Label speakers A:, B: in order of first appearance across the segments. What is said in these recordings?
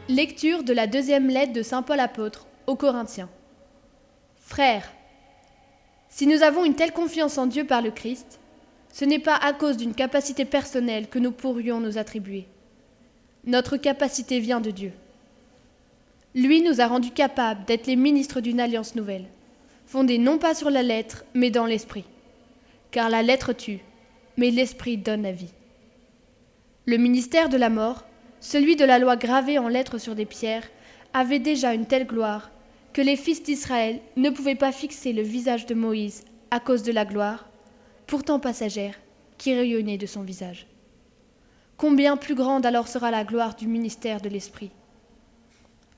A: Lecture de la deuxième lettre de saint Paul apôtre aux Corinthiens. Frères, si nous avons une telle confiance en Dieu par le Christ, ce n'est pas à cause d'une capacité personnelle que nous pourrions nous attribuer. Notre capacité vient de Dieu. Lui nous a rendus capables d'être les ministres d'une alliance nouvelle, fondée non pas sur la lettre, mais dans l'esprit. Car la lettre tue, mais l'esprit donne la vie. Le ministère de la mort, celui de la loi gravée en lettres sur des pierres, avait déjà une telle gloire que les fils d'Israël ne pouvaient pas fixer le visage de Moïse à cause de la gloire, pourtant passagère, qui rayonnait de son visage. Combien plus grande alors sera la gloire du ministère de l'Esprit.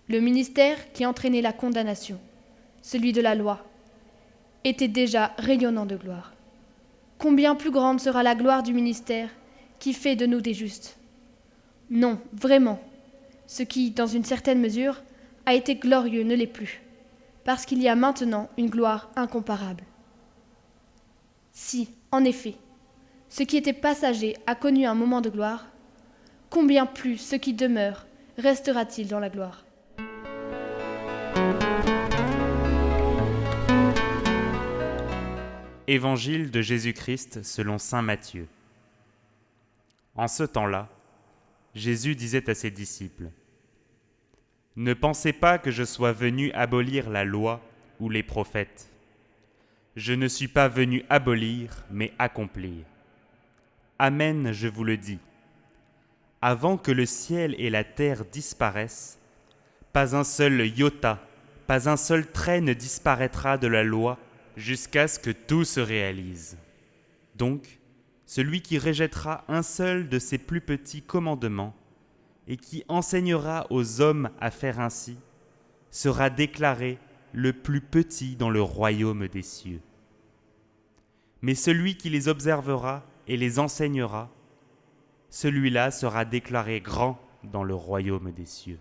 A: Le ministère qui entraînait la condamnation, celui de la loi, était déjà rayonnant de gloire. Combien plus grande sera la gloire du ministère qui fait de nous des justes. Non, vraiment, ce qui, dans une certaine mesure, a été glorieux ne l'est plus, parce qu'il y a maintenant une gloire incomparable. Si, en effet, ce qui était passager a connu un moment de gloire, combien plus ce qui demeure restera-t-il dans la gloire ?
B: Évangile de Jésus-Christ selon saint Matthieu. En ce temps-là, Jésus disait à ses disciples : « Ne pensez pas que je sois venu abolir la loi ou les prophètes. Je ne suis pas venu abolir, mais accomplir. Amen, je vous le dis. Avant que le ciel et la terre disparaissent, pas un seul iota, pas un seul trait ne disparaîtra de la loi jusqu'à ce que tout se réalise. Donc, celui qui rejettera un seul de ces plus petits commandements et qui enseignera aux hommes à faire ainsi, sera déclaré le plus petit dans le royaume des cieux. Mais celui qui les observera et les enseignera, celui-là sera déclaré grand dans le royaume des cieux. »